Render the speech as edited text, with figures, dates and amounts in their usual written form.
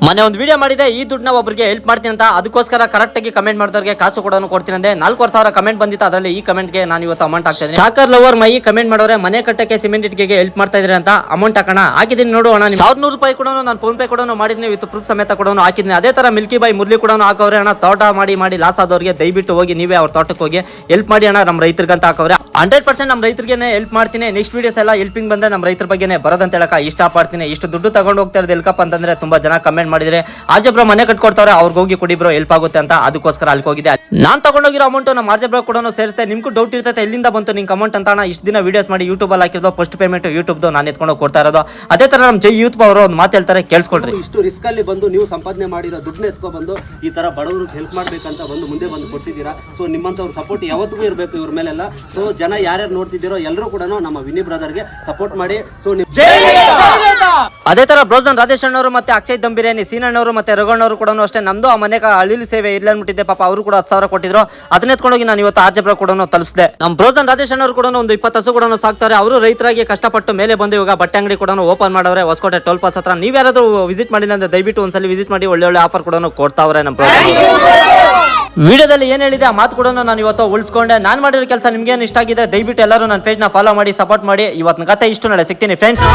ಮೊನ್ನೆ ಒಂದು ವಿಡಿಯೋ ಮಾಡಿದೆ, ಈ ದುಡ್ಡನ್ನ ಒಬ್ಬರಿಗೆ ಹೆಲ್ಪ್ ಮಾಡ್ತೀನಿ ಅಂತ. ಅದಕ್ಕೋಸ್ಕರ ಕರೆಕ್ಟ್ ಆಗಿ ಕಮೆಂಟ್ ಮಾಡಿದವರಿಗೆ ಕಾಸು ಕೂಡ ಕೊಡ್ತೀನಿ ಅಂದೆ. 4,000 ಕಮೆಂಟ್ ಬಂದಿತ್ತು. ಅದರಲ್ಲಿ ಈ ಕಮೆಂಟ್ಗೆ ನಾನು ಇವತ್ತು ಅಮೌಂಟ್ ಹಾಕ್ತಿದ್ದೀನಿ. ಚಾಕರ್ ಲವರ್ ಮೈ ಕಮೆಂಟ್ ಮಾಡೋರೆ, ಮನೆ ಕಟ್ಟಕ್ಕೆ ಸಿಮೆಂಟ್ ಇಟ್ಟಿಗೆಗೆ ಹೆಲ್ಪ್ ಮಾಡ್ತಾ ಇದ್ರಿ ಅಂತ ಅಮೌಂಟ್ ಹಾಕೋಣ ಹಾಕಿದ್ದೀನಿ. ನೋಡು ಅಣ್ಣ, 1,100 ರೂಪಾಯಿ ಕೂಡ ನಾನು ಫೋನ್ ಪೇ ಕೂಡ ಮಾಡಿದ್ದೀನಿ, ವಿತ್ ಪ್ರೂಫ್ ಸಮೇತ ಕೂಡ ಹಾಕಿದ್ದೀನಿ. ಅದೇ ತರ ಮಿಲ್ಕಿ ಬಾಯ್ ಮುರ್ಲಿ ಕೂಡ ಹಾಕವ್ರೆ ಅಣ್ಣ. ತೋಟ ಮಾಡಿ ಲಾಸ್ ಆದವ್ರಿಗೆ ದಯವಿಟ್ಟು ಹೋಗಿ ನೀವೇ ಅವ್ರ ತೋಟಕ್ಕೆ ಹೋಗಿ ಹೆಲ್ಪ್ ಮಾಡಿ ಅಣ್ಣ. ನಮ್ಮ ರೈತರಿಗೆ ಅಂತ ಹಾಕವ್ರೆ. 100% ನಮ್ಮ ರೈತರಿಗೆ ಹೆಲ್ಪ್ ಮಾಡ್ತೀನಿ. ನೆಕ್ಸ್ಟ್ ವಿಡಿಯೋಸ್ ಎಲ್ಲ ಹೆಲ್ಪಿಂಗ್ ಬಂದ್ರೆ ನಮ್ಮ ರೈತರ ಬಗ್ಗೆ ಬರೋದಂತ ಹೇಳಕ ಇಷ್ಟಪಡ್ತೀನಿ. ಇಷ್ಟು ದುಡ್ಡು ತಗೊಂಡು ಹೋಗ್ತಾ ಇರೋದು ಎಲ್ಕಪ್ಪ ಅಂತಂದ್ರೆ ತುಂಬಾ ಜನ ಕಮೆಂಟ್ ಮಾಡಿದ್ರೆ, ಆರ್ಜಬ್ರೋ ಮನೆ ಕಟ್ಕೊಡ್ತಾರೆ, ಅವ್ರಿಗೆ ಹೋಗಿ ಕೊಡಿ ಬ್ರೋ, ಹೆಲ್ಪ್ ಆಗುತ್ತೆ ಅಂತ. ಅದಕ್ಕೋಸ್ಕರ ಅಲ್ಲಿ ಹೋಗಿದೆ. ನಾನು ತಗೊಂಡೋಗಿರೋ ಅಮೌಂಟ್ ನಮ್ಮ ಆರ್ಜಬ್ರೋ ಕೂಡ ಸೇರಿಸ್ತೆ. ನಿಮ್ಗೂ ಡೌಟ್ ಇರ್ತೈತೆ ಎಲ್ಲಿಂದ ಬಂತು ನಿಂಗೆ ಅಮೌಂಟ್ ಅಂತ. ಇಷ್ಟು ದಿನ ವಿಡಿಯೋಸ್ ಮಾಡಿ ಯೂಟ್ಯೂಬ್ ಅಲ್ಲಿ ಹಾಕಿರೋದು, ಫಸ್ಟ್ ಪೇಮೆಂಟ್ ಯೂಟ್ಯೂಬ್ದು ನಾನು ಎತ್ಕೊಂಡು ಕೊಡ್ತಾ ಇರೋದು. ಅದೇ ತರ ನಮ್ಮ ಜೈ ಯೂತ್ ಅವರು ಒಂದು ಮಾತು ಹೇಳ್ತಾರೆ, ಕೇಳಿಸ್ಕೊಳ್ರಿ. ಇಷ್ಟು ರಿಸ್ಕ್ ಅಲ್ಲಿ ಬಂದು ನೀವು ಸಂಪಾದನೆ ಮಾಡಿರೋ ದುಡ್ಡನ್ನ ಎತ್ಕೊ ಬಂದು ಈ ತರ ಬಡವರಿಗೆ ಹೆಲ್ಪ್ ಮಾಡ್ಬೇಕಂತ ಮುಂದೆ ಬಂದು ಕೊಡ್ತಿದ್ದೀರಾ. ಸೊ ನಿಮ್ಮಂತವ್ರ ಸಪೋರ್ಟ್ ಯಾವತ್ತಿಗೂ ಇರಬೇಕು ಇವ್ರ ಮೇಲೆಲ್ಲ. ಸೊ ಜನ ಯಾರ್ಯಾರು ನೋಡ್ತಿದ್ದೀರೋ ಎಲ್ಲರೂ ಕೂಡ ನಮ್ಮ ವಿನಿ ಬ್ರದರ್ಗೆ ಸಪೋರ್ಟ್ ಮಾಡಿ. ಸೊ ಅದೇ ತರ ಬ್ರೋಜನ್ ರಾಜೇಶ್ ಅಣ್ಣವರು ಮತ್ತೆ ಅಕ್ಷಯ್ ದಮ್ ಬಿರಿಯಾನಿ ಸೀನಣ್ಣವರು ಮತ್ತೆ ರಘುಣ್ಣವರು ಕೂಡ ಅಷ್ಟೇ ನಮ್ದು ಆ ಮನೆಗೆ ಅಳಿಲು ಸೇವೆ ಇಲ್ಲ ಅನ್ಬಿಟ್ಟಿದ್ದೆ. ಪಾಪ ಅವರು ಕೂಡ 10,000 ಕೊಟ್ಟಿದ್ರು. ಅದನ್ನ ಎತ್ಕೊಂಡೋಗಿ ನಾನು ಇವತ್ತು ಆರ್ಜಬ್ರೋ ಕೂಡ ತಲುಪಿಸಿದೆ. ನಮ್ಮ ಬ್ರೋಜನ್ ರಾಜೇಶ್ ಅಣ್ಣವರು ಕೂಡ ಒಂದು 20 ಹಸು ಕೂಡ ಸಾಕ್ತಾರೆ. ಅವರು ರೈತರಾಗಿ ಕಷ್ಟಪಟ್ಟು ಮೇಲೆ ಬಂದು ಇವಾಗ ಬಟ್ಟೆ ಅಂಗಡಿ ಕೂಡ ಓಪನ್ ಮಾಡವ್ರೆ ಹೊಸಕೋಟೆ ಟೋಲ್ ಪಾಸ್ ಹತ್ರ. ನೀವ್ ಯಾರಾದ್ರೂ ವಿಸಿಟ್ ಮಾಡಿಲ್ಲ ಅಂದ್ರೆ ದಯವಿಟ್ಟು ಒಂದ್ಸಲಿ ವಿಸಿಟ್ ಮಾಡಿ. ಒಳ್ಳೆ ಆಫರ್ ಕೂಡ ಕೊಡ್ತಾವ್ರೆ ನಮ್ಮ ವಿಡಿಯೋದಲ್ಲಿ ಏನ್ ಹೇಳಿದೆ ಆ ಮಾತು ಕೂಡ ನಾನು ಇವತ್ತು ಉಳಿಸ್ಕೊಂಡೆ. ನಾನು ಮಾಡಿರೋ ಕೆಲಸ ನಿಮ್ಗೆ ಇಷ್ಟ ಆಗಿದೆ ದಯವಿಟ್ಟು ಎಲ್ಲರೂ ನನ್ನ ಪೇಜ್ ನ ಫಾಲೋ ಮಾಡಿ ಸಪೋರ್ಟ್ ಮಾಡಿ. ಇವತ್ತಿನ ಕತೆ ಇಷ್ಟು. ನಾಳೆ ಸಿಗ್ತೀನಿ ಫ್ರೆಂಡ್ಸ್.